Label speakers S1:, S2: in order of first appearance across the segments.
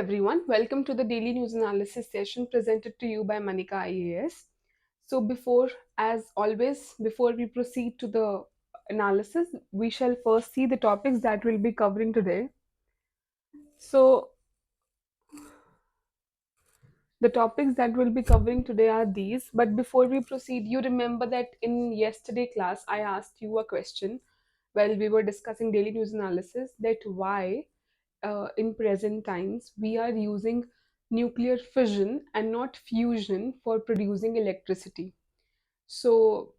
S1: Everyone, welcome to the daily news analysis session presented to you by Manika IAS. So, as always, before we proceed to the analysis, we shall first see the topics that we'll be covering today. So, the topics that we'll be covering today are these. But before we proceed, you remember that in yesterday class, I asked you a question while we were discussing daily news analysis that why in present times we are using nuclear fission and not fusion for producing electricity. So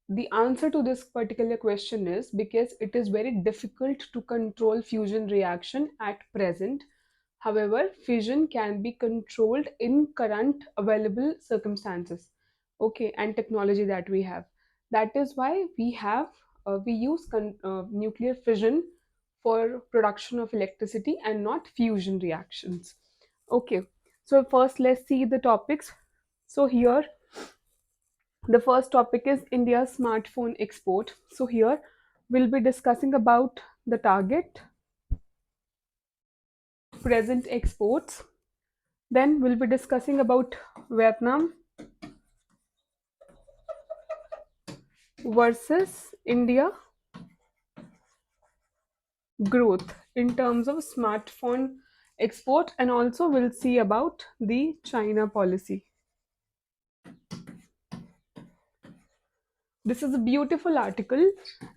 S1: the answer to this particular question is because it is very difficult to control fusion reaction at present. However, fission can be controlled in current available circumstances, okay, and technology that we have. That is why we use nuclear fission for production of electricity and not fusion reactions. Okay, so first let's see the topics. So here the first topic is India's smartphone export. So here we'll be discussing about the target, present exports. Then we'll be discussing about Vietnam versus India growth in terms of smartphone export, and also we'll see about the China policy. This is a beautiful article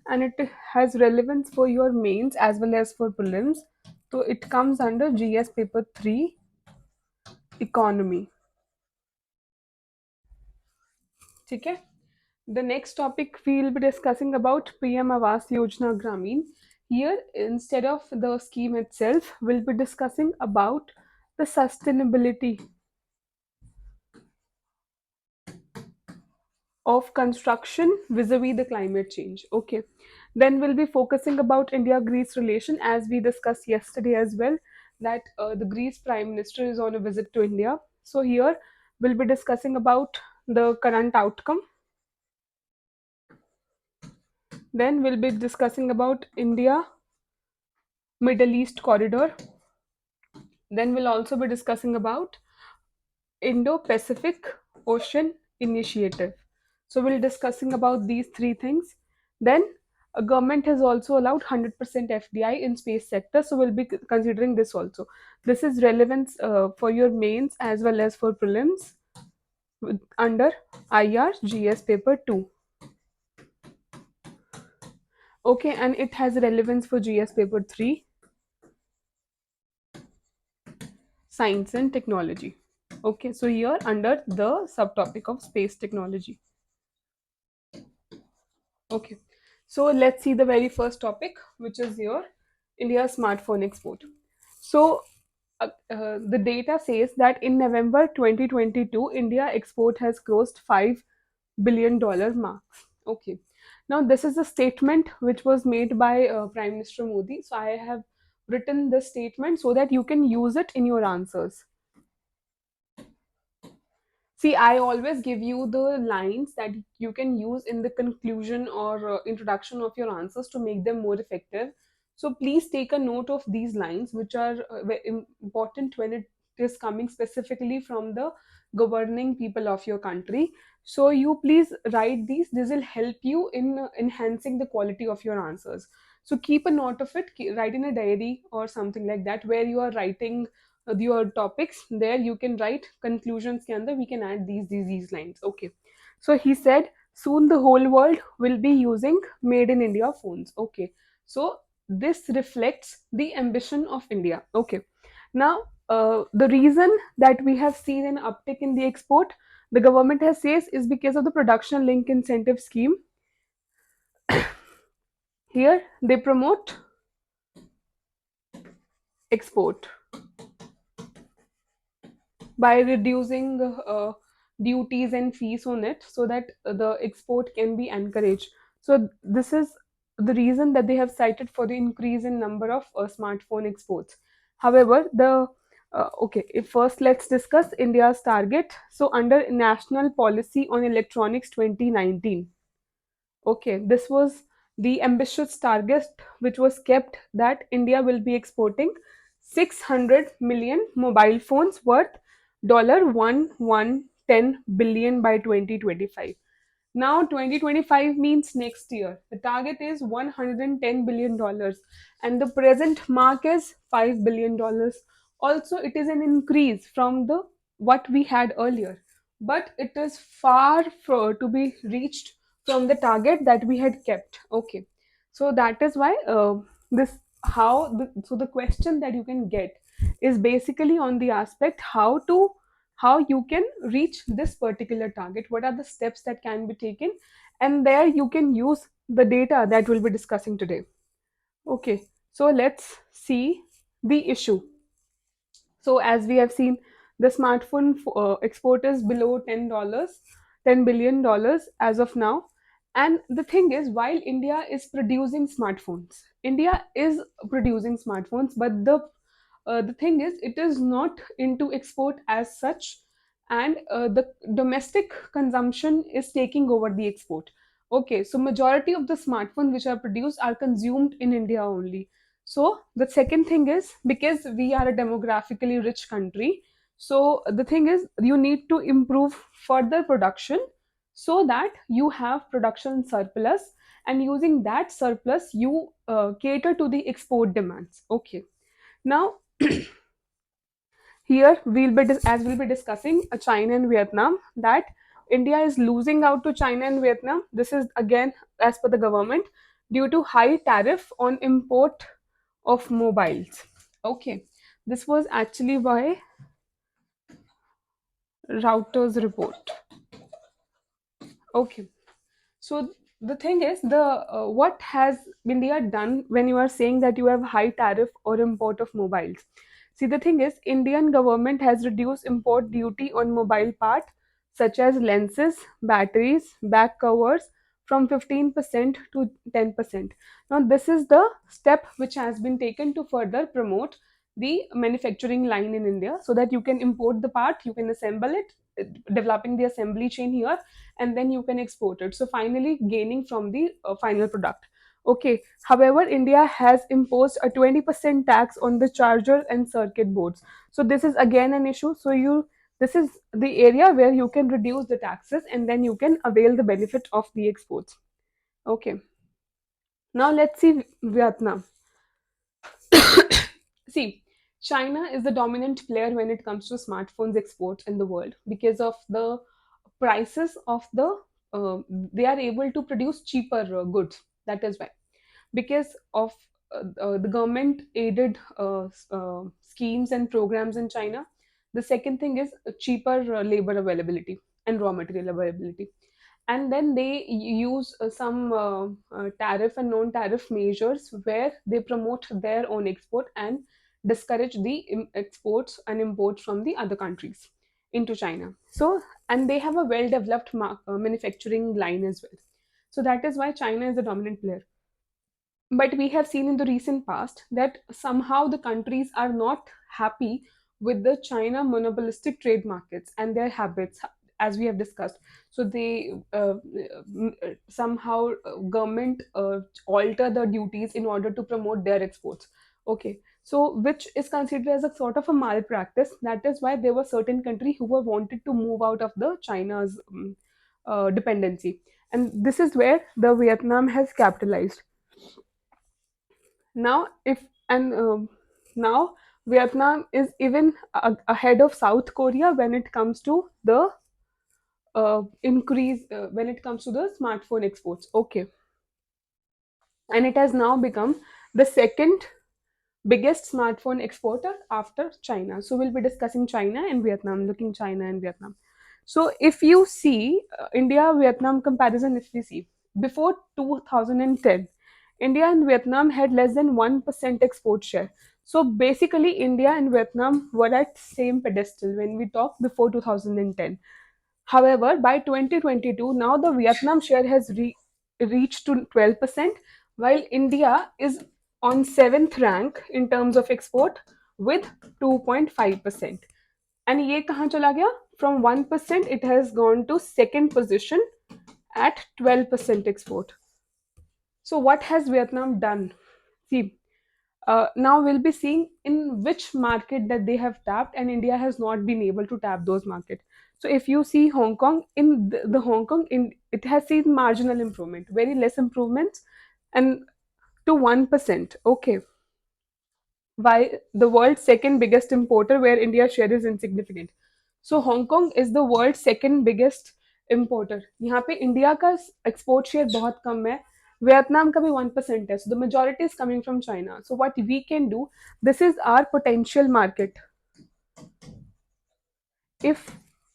S1: and it has relevance for your mains as well as for prelims. So it comes under GS paper 3 economy. ठीक है. The next topic we will be discussing about PM Awas Yojana Grameen. Here, instead of the scheme itself, we'll be discussing about the sustainability of construction vis-a-vis the climate change. Okay. Then we'll be focusing about India-Greece relation as we discussed yesterday as well, that the Greece Prime Minister is on a visit to India. So here we'll be discussing about the current outcome. Then we'll be discussing about India Middle East corridor. Then we'll also be discussing about Indo-Pacific Ocean Initiative. So we'll discussing about these three things. Then a government has also allowed 100% FDI in space sector. So we'll be considering this also. This is relevance for your mains as well as for prelims under IR GS paper 2. Okay, and it has relevance for GS paper 3, science and technology. Okay, so here under the subtopic of space technology. Okay, so let's see the very first topic, which is your India smartphone export. So the data says that in November 2022, India export has crossed $5 billion marks. Okay, now this is a statement which was made by Prime Minister Modi. So I have written this statement so that you can use it in your answers. See, I always give you the lines that you can use in the conclusion or introduction of your answers to make them more effective. So please take a note of these lines, which are important when it is coming specifically from the governing people of your country. So you please write these. This will help you in enhancing the quality of your answers. So keep a note of it. Write in a diary or something like that where you are writing your topics. There you can write conclusions के अंदर we can add these lines. Okay, so he said soon the whole world will be using made in India phones. Okay, so this reflects the ambition of India. Okay, now the reason that we have seen an uptick in the export, the government has says, is because of the production link incentive scheme. Here they promote export by reducing duties and fees on it so that the export can be encouraged. So this is the reason that they have cited for the increase in number of smartphone exports. However, the okay, if first let's discuss India's target. So under National Policy on Electronics 2019, okay, this was the ambitious target which was kept that India will be exporting 600 million mobile phones worth $110 billion by 2025. Now 2025 means next year. The target is $110 billion and the present mark is $5 billion. Also, it is an increase from the what we had earlier, but it is far to be reached from the target that we had kept. Okay, so that is why this how so the question that you can get is basically on the aspect how you can reach this particular target, what are the steps that can be taken, and there you can use the data that we'll be discussing today. Okay, so let's see the issue. So as we have seen, the smartphone export is below $10, $10 billion as of now. And the thing is, while India is producing smartphones, India is producing smartphones, but the thing is, it is not into export as such, and the domestic consumption is taking over the export. Okay, so majority of the smartphones which are produced are consumed in India only. So the second thing is, because we are a demographically rich country, so the thing is you need to improve further production so that you have production surplus, and using that surplus you cater to the export demands. Okay, now here as we'll be discussing China and Vietnam, that India is losing out to China and Vietnam. This is again as per the government due to high tariff on import of mobiles. Okay, this was actually by Router's report. Okay, so the thing is, the what has India done when you are saying that you have high tariff or import of mobiles? See, the thing is, Indian government has reduced import duty on mobile part such as lenses, batteries, back covers from 15% to 10%. Now, this is the step which has been taken to further promote the manufacturing line in India, so that you can import the part, you can assemble it, developing the assembly chain here, and then you can export it, so finally gaining from the final product. Okay, however, India has imposed a 20% tax on the chargers and circuit boards. So this is again an issue. So you this is the area where you can reduce the taxes and then you can avail the benefit of the exports. Okay, now let's see Vietnam. See, China is the dominant player when it comes to smartphones exports in the world because of the prices of the they are able to produce cheaper goods. That is why, because of the government aided schemes and programs in China. The second thing is cheaper labor availability and raw material availability, and then they use some tariff and non-tariff measures where they promote their own export and discourage the exports and imports from the other countries into China. So, and they have a well developed manufacturing line as well. So that is why China is the dominant player. But we have seen in the recent past that somehow the countries are not happy with the China monopolistic trade markets and their habits, as we have discussed. So they somehow government alter the duties in order to promote their exports. Okay, so which is considered as a sort of a malpractice. That is why there were certain countries who were wanted to move out of the China's dependency, and this is where the Vietnam has capitalized. Now if and now Vietnam is even ahead of South Korea when it comes to the increase when it comes to the smartphone exports. Okay, and it has now become the second biggest smartphone exporter after China. So we'll be discussing China and Vietnam, looking China and Vietnam. So if you see India Vietnam comparison, if we see before 2010, India and Vietnam had less than 1% export share. So basically, India and Vietnam were at same pedestal when we talk before 2010. However, by 2022, now the Vietnam share has reached to 12%, while India is on seventh rank in terms of export with 2.5%. And ये कहाँ चला गया? From 1% it has gone to second position at 12% export. So what has Vietnam done? See, now we'll be seeing in which market that they have tapped, and India has not been able to tap those markets. So if you see Hong Kong, in the Hong Kong, in it has seen marginal improvement, very less improvements, and to 1%. Okay, why the world's second biggest importer, where India's share is insignificant. So Hong Kong is the world's second biggest importer. यहाँ पे India का export share बहुत कम है, Vietnam का भी 1% है. So the majority is coming from China. So what we can do, this is our potential market. If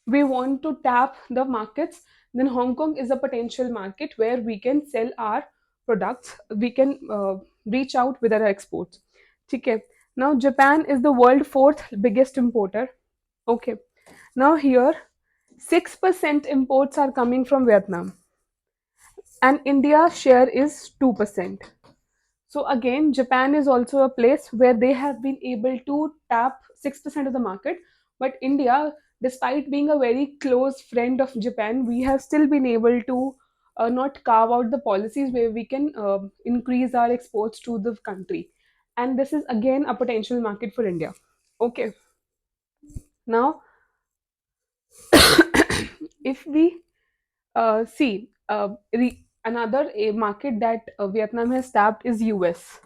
S1: we want to tap the markets, then Hong Kong is a potential market where we can sell our products. We can reach out with our exports. Okay. Now Japan is the world fourth biggest importer. Okay. Now here 6% imports are coming from Vietnam, and India's share is 2%. So again, Japan is also a place where they have been able to tap 6% of the market. But India, despite being a very close friend of Japan, we have still been able to not carve out the policies where we can increase our exports to the country. And this is again a potential market for India. Okay, now if we see another market that Vietnam has tapped is US,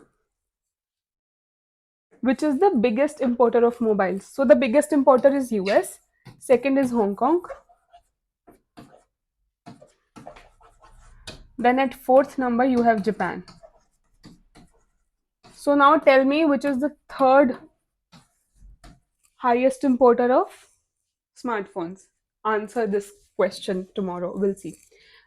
S1: which is the biggest importer of mobiles. So the biggest importer is US, second is Hong Kong, then at fourth number you have Japan. So now tell me which is the third highest importer of smartphones. Answer this question tomorrow. We'll see.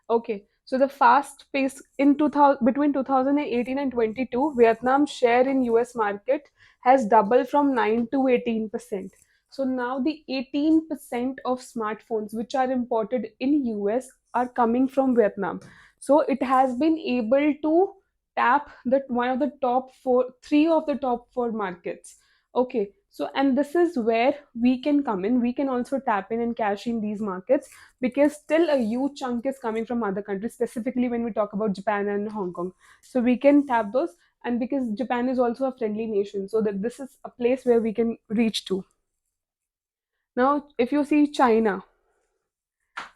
S1: Okay. So the fast pace in 2000, between 2018 and 22, Vietnam's share in US market has doubled from 9 to 18%. So now the 18% of smartphones which are imported in US are coming from Vietnam. So it has been able to tap the one of the top four, three of the top four markets. Okay, so and this is where we can come in. We can also tap in and cash in these markets, because still a huge chunk is coming from other countries, specifically when we talk about Japan and Hong Kong. So we can tap those, and because Japan is also a friendly nation, so that this is a place where we can reach to. Now, if you see China,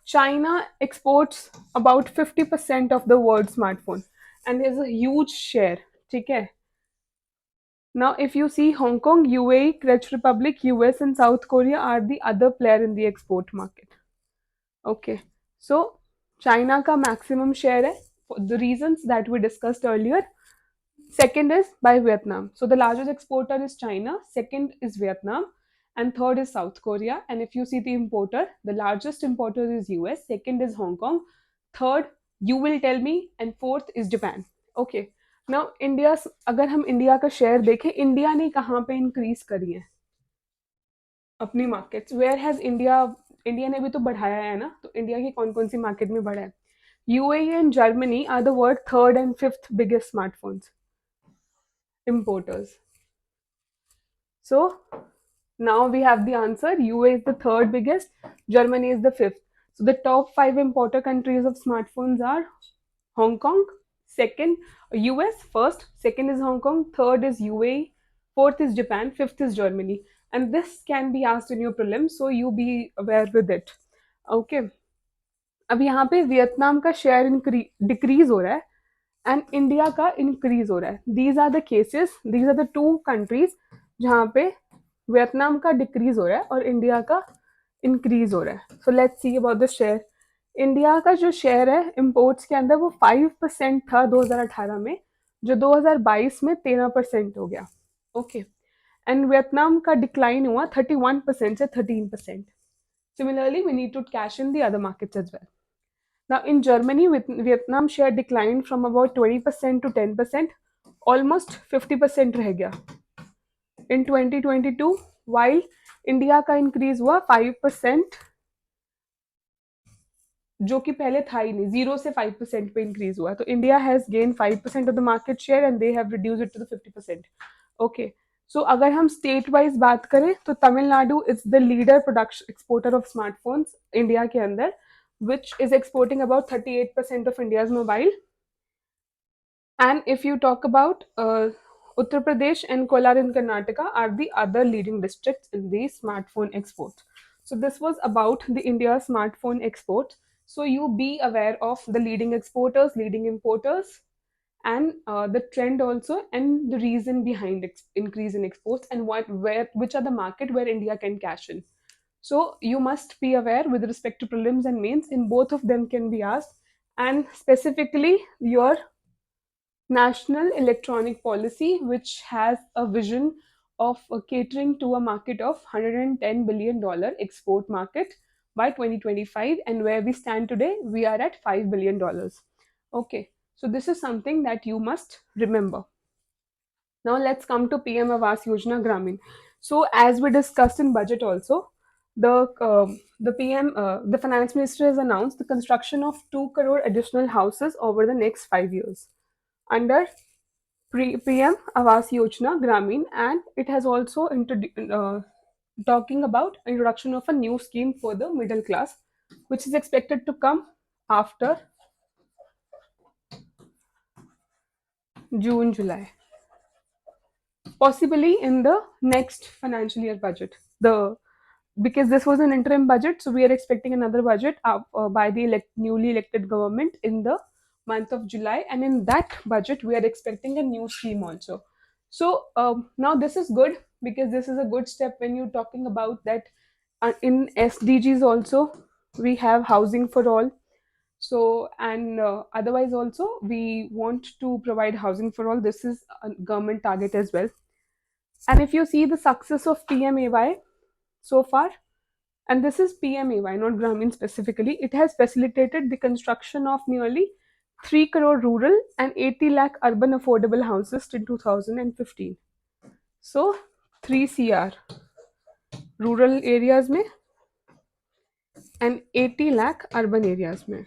S1: China exports about 50% of the world's smartphone and has a huge share. Okay. Now, if you see Hong Kong, UAE, Czech Republic, US, and South Korea are the other player in the export market. Okay, so China का maximum share है for the reasons that we discussed earlier. Second is by Vietnam. So the largest exporter is China, second is Vietnam, and third is South Korea. And if you see the importer, the largest importer is US, second is Hong Kong, third you will tell me, and fourth is Japan. Okay. Now India, अगर हम India का share देखें, India ने कहाँ पे increase करी है अपनी markets, where has India, India ने भी तो बढ़ाया है ना, तो इंडिया की कौन कौन सी मार्केट में बढ़ा है. UAE and Germany are the world third and fifth biggest smartphones importers. So now we have the answer. UA is the third biggest, Germany is the fifth. So the top five importer countries of smartphones are Hong Kong, second, US first, second is Hong Kong, third is UAE, fourth is Japan, fifth is Germany. And this can be asked in your prelims, so you be aware with it. Okay. अब यहाँ पे Vietnam का share decrease हो रहा है and India का increase हो रहा है. These are the cases, these are the two countries जहाँ पे वियतनाम का डिक्रीज हो रहा है और इंडिया का इंक्रीज हो रहा है. So let's see about the share. India का जो शेयर है इम्पोर्ट्स के अंदर वो 5% था 2018 में, जो 2022 में 13% हो गया. ओके, एंड वियतनाम का डिक्लाइन हुआ 31% से 13%. Similarly, we need to cash in the other markets as well. Now, in Germany, Vietnam share declined from about 20% to 10%, almost 50% रह गया in 2022, while India का increase हुआ 5%, जो कि पहले था ही नहीं, 0 से 5% पे increase हुआ. तो India has gained 5% of the market share and they have reduced it to the 50%. Okay. So अगर हम स्टेट वाइज बात करें तो Tamil Nadu is the leader production exporter of smartphones India के अंदर, which is exporting about 38% of India's mobile. And if you talk about Uttar Pradesh and Kolar in Karnataka are the other leading districts in the smartphone export. So this was about the India smartphone export. So you be aware of the leading exporters, leading importers, and the trend also, and the reason behind increase in exports, and which are the market where India can cash in. So you must be aware with respect to prelims and mains. In both of them can be asked, and specifically your national electronic policy, which has a vision of catering to a market of $110 billion export market by 2025, and where we stand today, we are at $5 billion. Okay, so this is something that you must remember. Now let's come to PM Awas Yojana Grameen. So as we discussed in budget also, the finance minister has announced the construction of 2 crore additional houses over the next 5 years under PM Awas Yojana Grameen, and it has also talking about introduction of a new scheme for the middle class, which is expected to come after June, July, possibly in the next financial year budget. The Because this was an interim budget, so we are expecting another budget by the newly elected government in the month of July, and in that budget we are expecting a new scheme also. So now this is good, because this is a good step when you're talking about that. In SDGs also we have housing for all. So, and otherwise also we want to provide housing for all. This is a government target as well. And if you see the success of PMAY so far, and this is PMAY, not Grameen specifically, it has facilitated the construction of nearly 3 crore rural and 80 lakh urban affordable houses in 2015. So 3 CR rural areas में and 80 lakh urban areas में.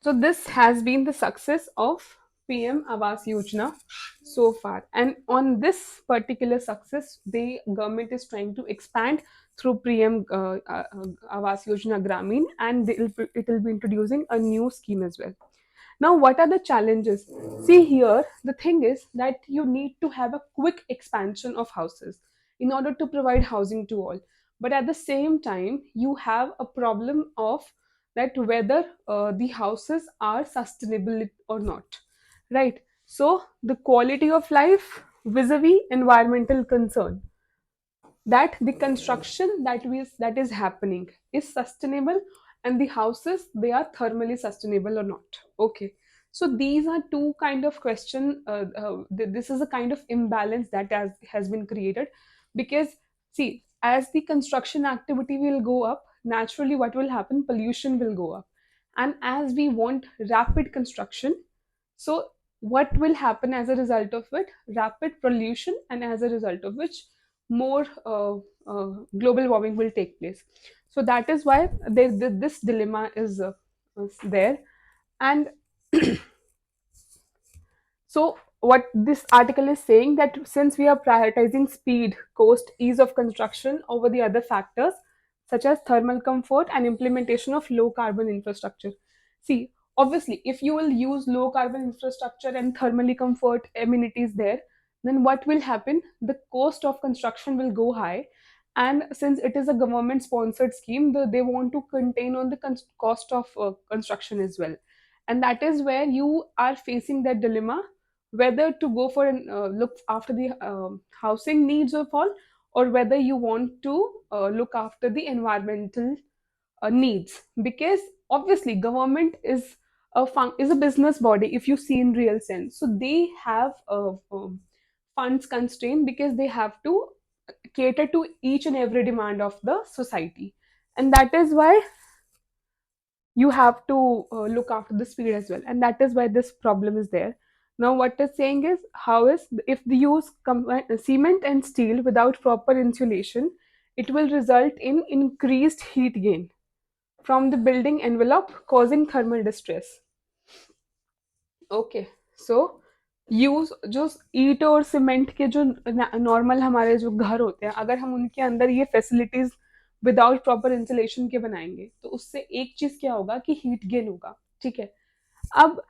S1: So this has been the success of PM Awas Yojana so far. And on this particular success, the government is trying to expand through PM Awas Yojana Grameen, and it will be introducing a new scheme as well. Now, what are the challenges? See here, the thing is that you need to have a quick expansion of houses in order to provide housing to all. But at the same time, you have a problem of that whether the houses are sustainable or not, right? So, the quality of life vis-a-vis environmental concern, that the construction that is happening is sustainable, and the houses, they are thermally sustainable or not. Okay, so these are two kind of question. This is a kind of imbalance that has been created, because see, as the construction activity will go up, naturally what will happen, pollution will go up. And as we want rapid construction, so what will happen as a result of it, rapid pollution, and as a result of which more global warming will take place. So that is why this dilemma is there. And so what this article is saying, that since we are prioritizing speed, cost, ease of construction over the other factors such as thermal comfort and implementation of low carbon infrastructure. See, obviously, if you will use low carbon infrastructure and thermally comfort amenities there, then what will happen? The cost of construction will go high. And since it is a government sponsored scheme, they want to contain on the cost of construction as well. And that is where you are facing that dilemma, whether to go for an look after the housing needs of all, or whether you want to look after the environmental needs. Because obviously government is is a business body, if you see in real sense. So they have funds constraint, because they have to cater to each and every demand of the society. And that is why you have to look after the speed as well, and that is why this problem is there. Now what it's saying is, how is, if they use cement and steel without proper insulation, it will result in increased heat gain from the building envelope, causing thermal distress. Okay, so use जो ईंट और cement के जो normal हमारे जो घर होते हैं, अगर हम उनके अंदर ये फैसिलिटीज विदाउट प्रॉपर इंसुलेशन के बनाएंगे, तो उससे एक चीज क्या होगा कि हीट गेन होगा, ठीक है। अब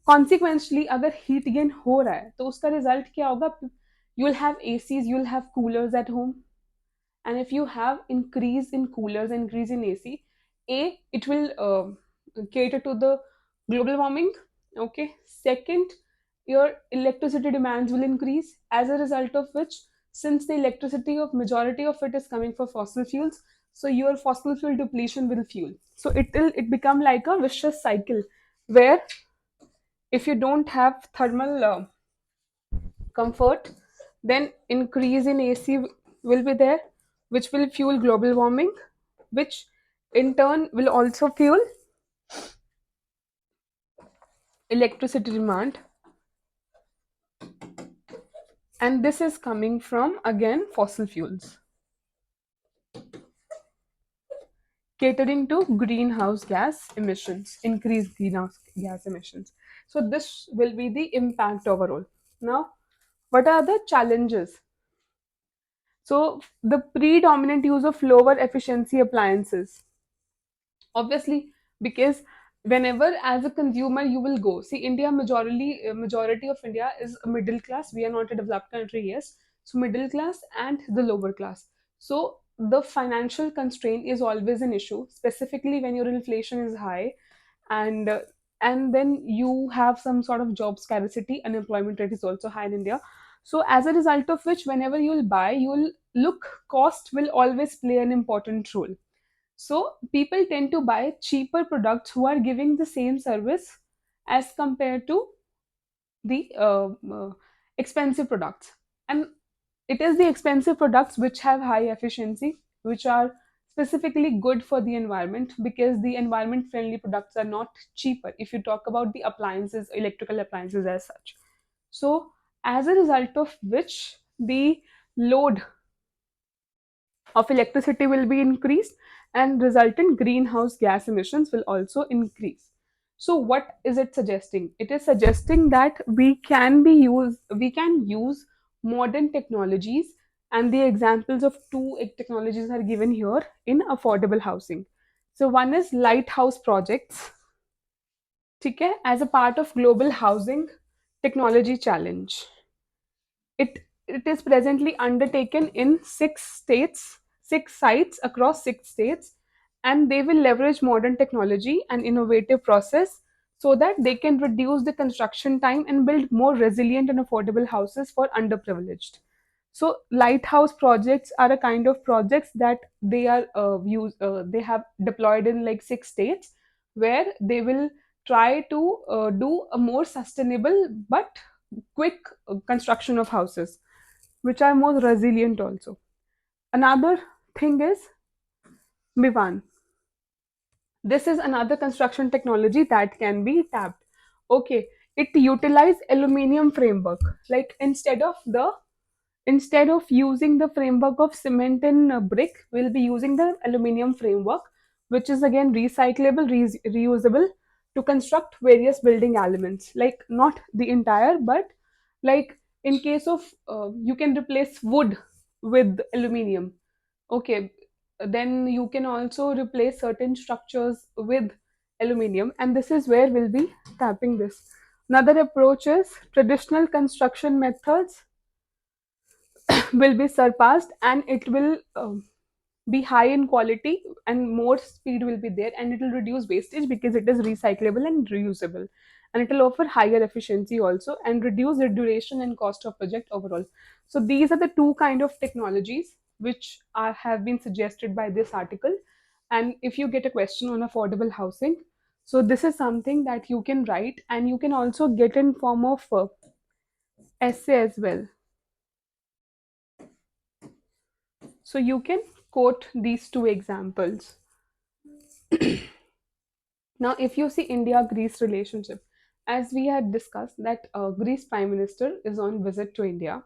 S1: कॉन्सिक्वेंशली अगर हीट गेन हो रहा है तो उसका रिजल्ट क्या होगा? You will have ACs, you will have coolers at home. And if you have increase in coolers, increase in AC, it will cater to the global warming. Okay. Second, your electricity demands will increase, as a result of which, since the electricity of majority of it is coming from fossil fuels, so your fossil fuel depletion will fuel. So it become like a vicious cycle, where if you don't have thermal comfort, then increase in AC will be there, which will fuel global warming, which in turn will also fuel electricity demand. And this is coming from, again, fossil fuels, catering to greenhouse gas emissions, increased greenhouse gas emissions. So this will be the impact overall. Now, what are the challenges? So the predominant use of lower efficiency appliances, obviously, because whenever as a consumer you will go, see, India majority of India is a middle class. We are not a developed country, yes. So middle class and the lower class. So the financial constraint is always an issue, specifically when your inflation is high, and and then you have some sort of job scarcity. Unemployment rate is also high in India. So as a result of which, whenever you will buy, you will look, cost will always play an important role. So people tend to buy cheaper products who are giving the same service as compared to the expensive products. And it is the expensive products which have high efficiency, which are specifically good for the environment, because the environment friendly products are not cheaper if you talk about the appliances, electrical appliances as such. So as a result of which, the load of electricity will be increased, and resultant greenhouse gas emissions will also increase. So what is it suggesting? It is suggesting that we can use modern technologies, and the examples of two technologies are given here in affordable housing. So one is lighthouse projects, ठीक है, as a part of global housing technology challenge. It is presently undertaken in 6 states, 6 sites across 6 states, and they will leverage modern technology and innovative process so that they can reduce the construction time and build more resilient and affordable houses for underprivileged. So lighthouse projects are a kind of projects that they have deployed in like 6 states, where they will try to do a more sustainable but quick construction of houses, which are more resilient also. Another thing is Mivan. This is another construction technology that can be tapped. Okay, it utilize aluminium framework. Like instead of using the framework of cement and brick, we'll be using the aluminium framework, which is again recyclable, reusable, to construct various building elements. Like not the entire, but like in case of you can replace wood with aluminium. Okay, then you can also replace certain structures with aluminium, and this is where we'll be tapping this. Another approach is traditional construction methods will be surpassed, and it will be high in quality, and more speed will be there, and it will reduce wastage because it is recyclable and reusable, and it will offer higher efficiency also, and reduce the duration and cost of project overall. So these are the two kind of technologies which have been suggested by this article. And if you get a question on affordable housing, so this is something that you can write, and you can also get in form of essay as well. So you can quote these two examples. Now, if you see India-Greece relationship, as we had discussed that Greece Prime Minister is on visit to India,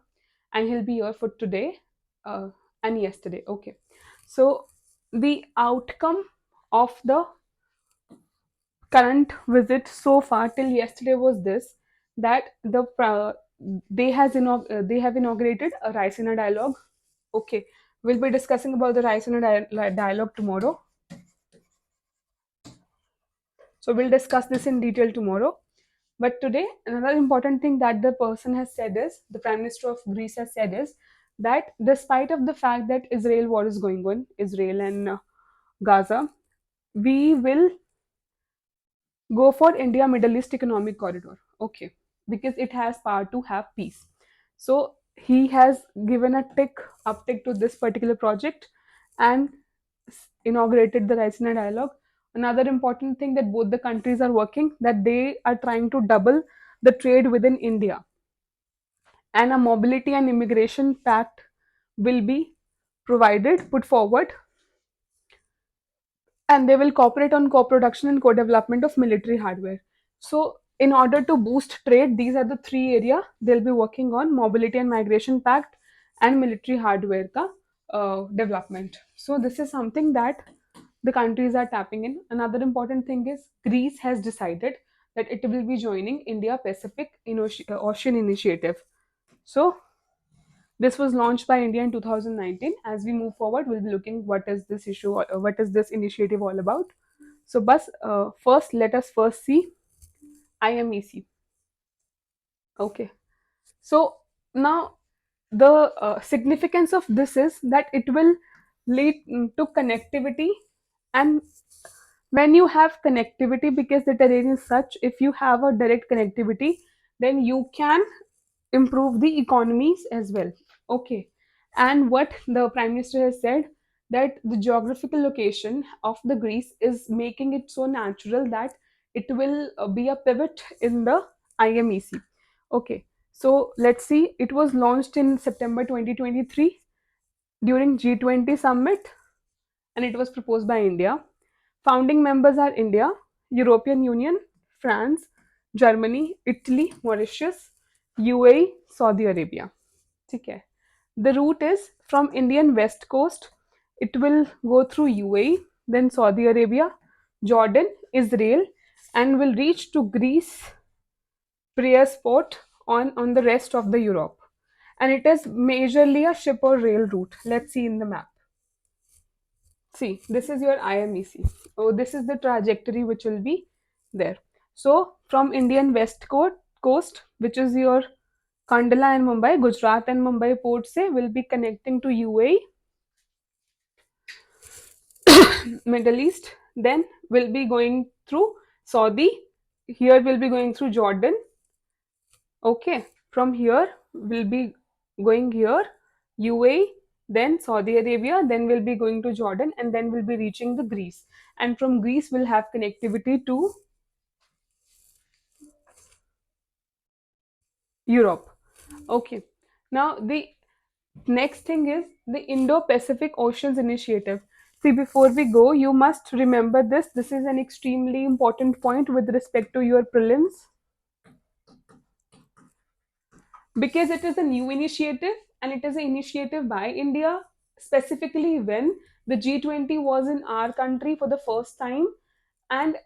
S1: and he'll be here for today uh, and yesterday. Okay, so the outcome of the current visit so far till yesterday was this, that they have inaugurated a Raisina dialogue. Okay, we'll be discussing about the Raisina dialogue tomorrow. So we'll discuss this in detail tomorrow. But today, another important thing that the person has said is, the Prime Minister of Greece has said is, that despite of the fact that Israel war is going on, Israel and Gaza, we will go for India Middle East Economic Corridor. Okay, because it has power to have peace. So he has given a uptick to this particular project and inaugurated the Raisina dialogue. Another important thing that both the countries are working, that they are trying to double the trade within India, and a mobility and immigration pact will be put forward, and they will cooperate on co-production and co-development of military hardware. So in order to boost trade, these are the three area they'll be working on: mobility and migration pact and military hardware ka development. So this is something that the countries are tapping in. Another important thing is Greece has decided that it will be joining India Pacific Ocean Initiative. So this was launched by India in 2019. As we move forward, we'll be looking what is this issue, what is this initiative all about. So, bus first, let us first see IMEC. Okay. So now the significance of this is that it will lead to connectivity, and when you have connectivity, because the terrain is such, if you have a direct connectivity, then you can improve the economies as well. Okay. And what the Prime Minister has said, that the geographical location of the Greece is making it so natural that it will be a pivot in the IMEC. Okay. So let's see, it was launched in September 2023 during G20 summit, and it was proposed by India. Founding members are India, European Union, France, Germany, Italy, Mauritius, UAE, Saudi Arabia. ठीक है. The route is from Indian west coast. It will go through UAE, then Saudi Arabia, Jordan, Israel, and will reach to Greece, Piraeus port on the rest of the Europe. And it is majorly a ship or rail route. Let's see in the map. See, this is your IMEC. Oh, this is the trajectory which will be there. So, from Indian coast, which is your Kandala and Mumbai, Gujarat and Mumbai port se will be connecting to UAE, Middle East. Then will be going through Saudi. Here will be going through Jordan. Okay, from here we'll be going here, UAE, then Saudi Arabia, then we'll be going to Jordan, and then we'll be reaching the Greece. And from Greece, we'll have connectivity to Europe. Okay, now the next thing is the Indo Pacific Oceans Initiative. See, before we go, you must remember this. This is an extremely important point with respect to your prelims, because it is a new initiative, and it is an initiative by India, specifically when the G20 was in our country for the first time. And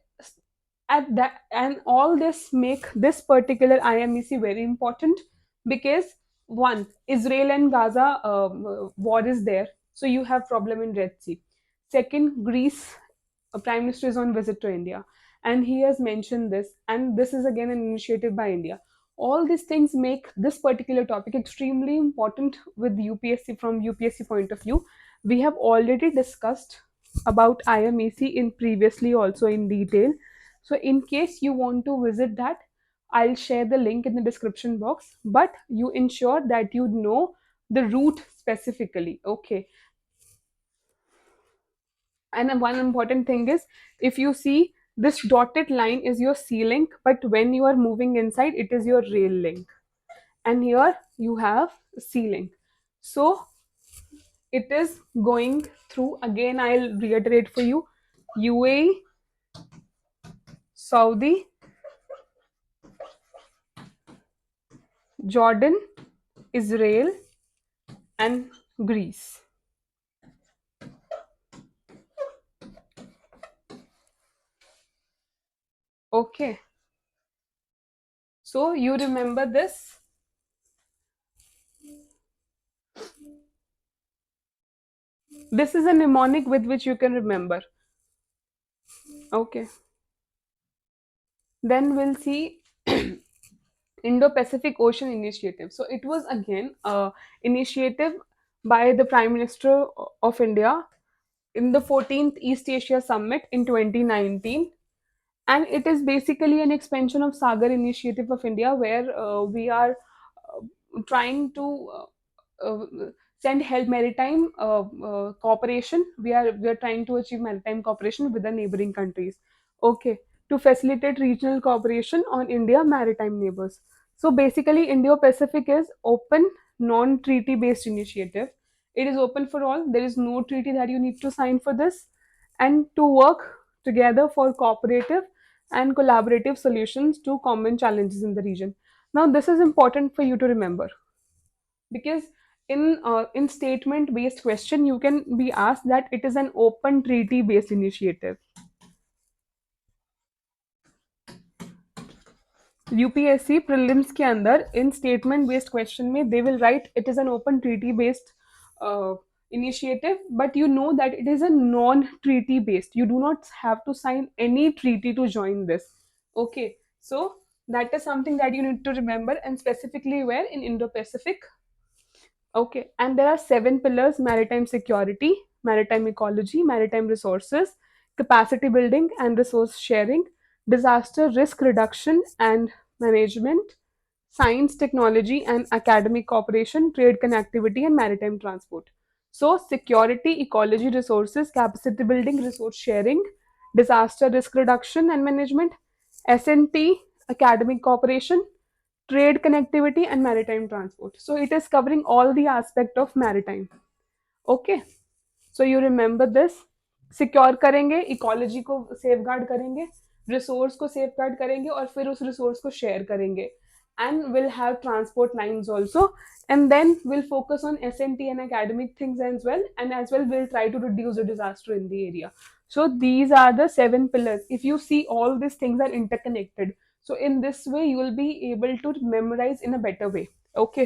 S1: at that, and all this make this particular IMEC very important, because one, Israel and Gaza war is there, so you have problem in Red Sea. Second, Greece Prime Minister is on visit to India, and he has mentioned this, and this is again an initiative by India. All these things make this particular topic extremely important with UPSC, from UPSC point of view. We have already discussed about IMEC in previously also in detail. So in case you want to visit that, I'll share the link in the description box, but you ensure that you know the route specifically. Okay. And then one important thing is, if you see, this dotted line is your sea link, but when you are moving inside, it is your rail link. And here you have sea link. So it is going through, again, I'll reiterate for you, UAE, Saudi, Jordan, Israel, and Greece. Okay. So you remember this. This is a mnemonic with which you can remember. Okay. Then we'll see Indo-Pacific Ocean Initiative. So it was again a initiative by the Prime Minister of India in the 14th East Asia Summit in 2019, and it is basically an expansion of Sagar Initiative of India, where we are trying to uh, send help maritime cooperation. We are trying to achieve maritime cooperation with the neighboring countries. Okay, to facilitate regional cooperation on India maritime neighbors. So basically, Indo-Pacific is open, non-treaty based initiative. It is open for all. There is no treaty that you need to sign for this, and to work together for cooperative and collaborative solutions to common challenges in the region. Now, this is important for you to remember, because in statement based question you can be asked that it is an open treaty based initiative. UPSC prelims के अंदर इन statement based question में they will write it is an open treaty based initiative, but you know that it is a non treaty based. You do not have to sign any treaty to join this. Okay, so that is something that you need to remember, and specifically where in Indo Pacific. Okay, and there are seven pillars: maritime security, maritime ecology, maritime resources, capacity building and resource sharing, disaster risk reduction and management, science, technology, and academic cooperation, trade connectivity, and maritime transport. So, security, ecology, resources, capacity building, resource sharing, disaster risk reduction and management, S&T, academic cooperation, trade connectivity, and maritime transport. So it is covering all the aspect of maritime. Okay, so you remember this. Secure करेंगे, ecology को safe guard करेंगे, resource को safe guard करेंगे, और फिर उस resource को share करेंगे, and will have transport lines also, and then we'll focus on S&T and academic things as well, and as well we'll try to reduce the disaster in the area. So these are the seven pillars. If you see, all these things are interconnected, so in this way you will be able to memorize in a better way. Okay,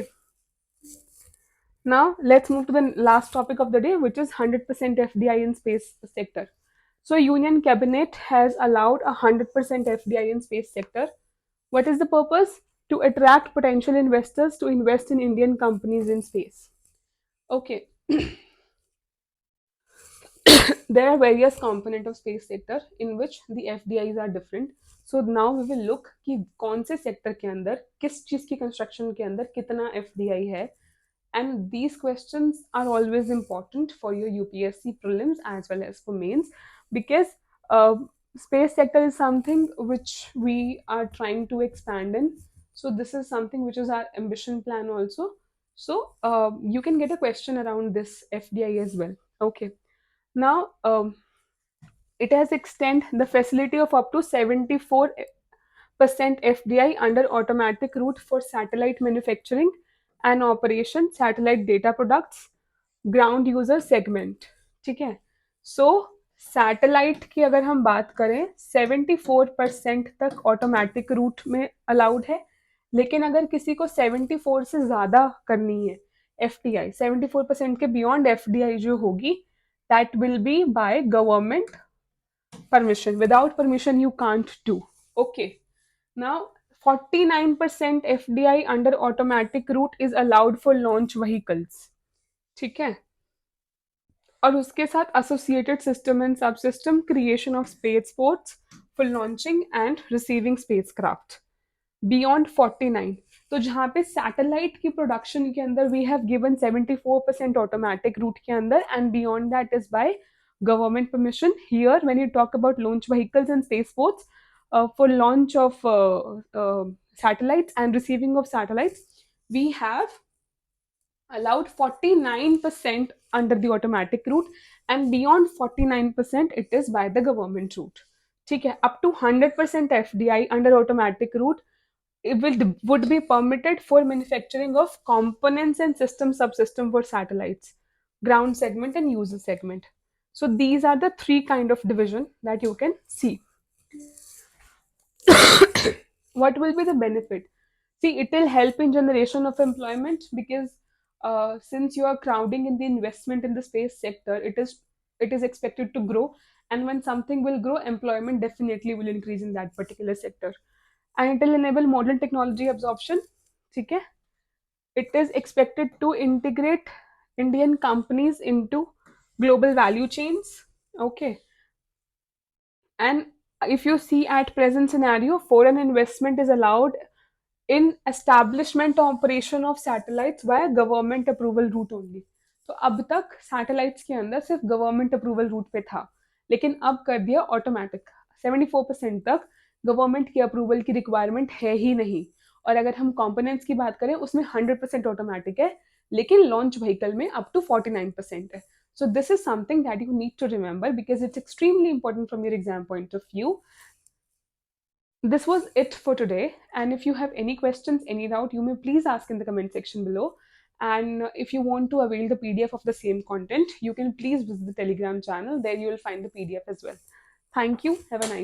S1: now let's move to the last topic of the day, which is 100% FDI in space sector. So Union Cabinet has allowed 100% FDI in space sector. What is the purpose? To attract potential investors to invest in Indian companies in space. Okay, there are various component of space sector in which the FDIs are different. So now we will look कि कौन से sector के अंदर किस चीज की construction के अंदर कितना FDI है, and these questions are always important for your UPSC prelims as well as for mains, because uh, space sector is something which we are trying to expand in. So this is something which is our ambition plan also. So you can get a question around this FDI as well. Okay, now it has extend the facility of up to 74% FDI under automatic route for satellite manufacturing and operation, satellite data products, ground user segment. ठीक है, सो satellite की अगर हम बात करें 74% तक automatic route में allowed है, लेकिन अगर किसी को 74 से ज़्यादा करनी है एफ टी आई, 74% के बियॉन्ड एफ डी आई जो होगी, that will be by government permission. Without permission you can't do. Okay, now 49% FDI under automatic route is allowed for launch vehicles. ठीक है, और उसके साथ associated system and subsystem creation of space ports for launching and receiving spacecraft beyond 49. तो जहाँ पे satellite की production के अंदर we have given 74% automatic route के अंदर, and beyond that is by government permission. Here when you talk about launch vehicles and spaceports, for launch of satellites and receiving of satellites, we have allowed 49% under the automatic route, and beyond 49% it is by the government route. ठीक है, up to 100% FDI under automatic route it would be permitted for manufacturing of components and system subsystem for satellites, ground segment and user segment. So these are the three kind of division that you can see. What will be the benefit? See, it will help in generation of employment, because since you are crowding in the investment in the space sector, it is expected to grow, and when something will grow, employment definitely will increase in that particular sector. and it will enable modern technology absorption. ठीक है? It is expected to integrate Indian companies into global value chains. Okay. And if you see at present scenario, foreign investment is allowed in establishment operation of satellites via government approval route only. तो अब तक satellites के अंदर सिर्फ government approval root पे था, लेकिन अब कर दिया ऑटोमेटिक। 74% तक गवर्नमेंट की अप्रूवल की रिक्वायरमेंट है ही नहीं। और अगर हम कंपोनेंट्स की बात करें उसमें 100% ऑटोमेटिक है, लेकिन लॉन्च व्हीकल में अप टू 49% है। So this is something that you need to remember because it's extremely important from your exam point of view. This was it for today. And if you have any questions, any doubt, you may please ask in the comment section below. And if you want to avail the PDF of the same content, you can please visit the Telegram channel. There you will find the PDF as well. Thank you. Have a nice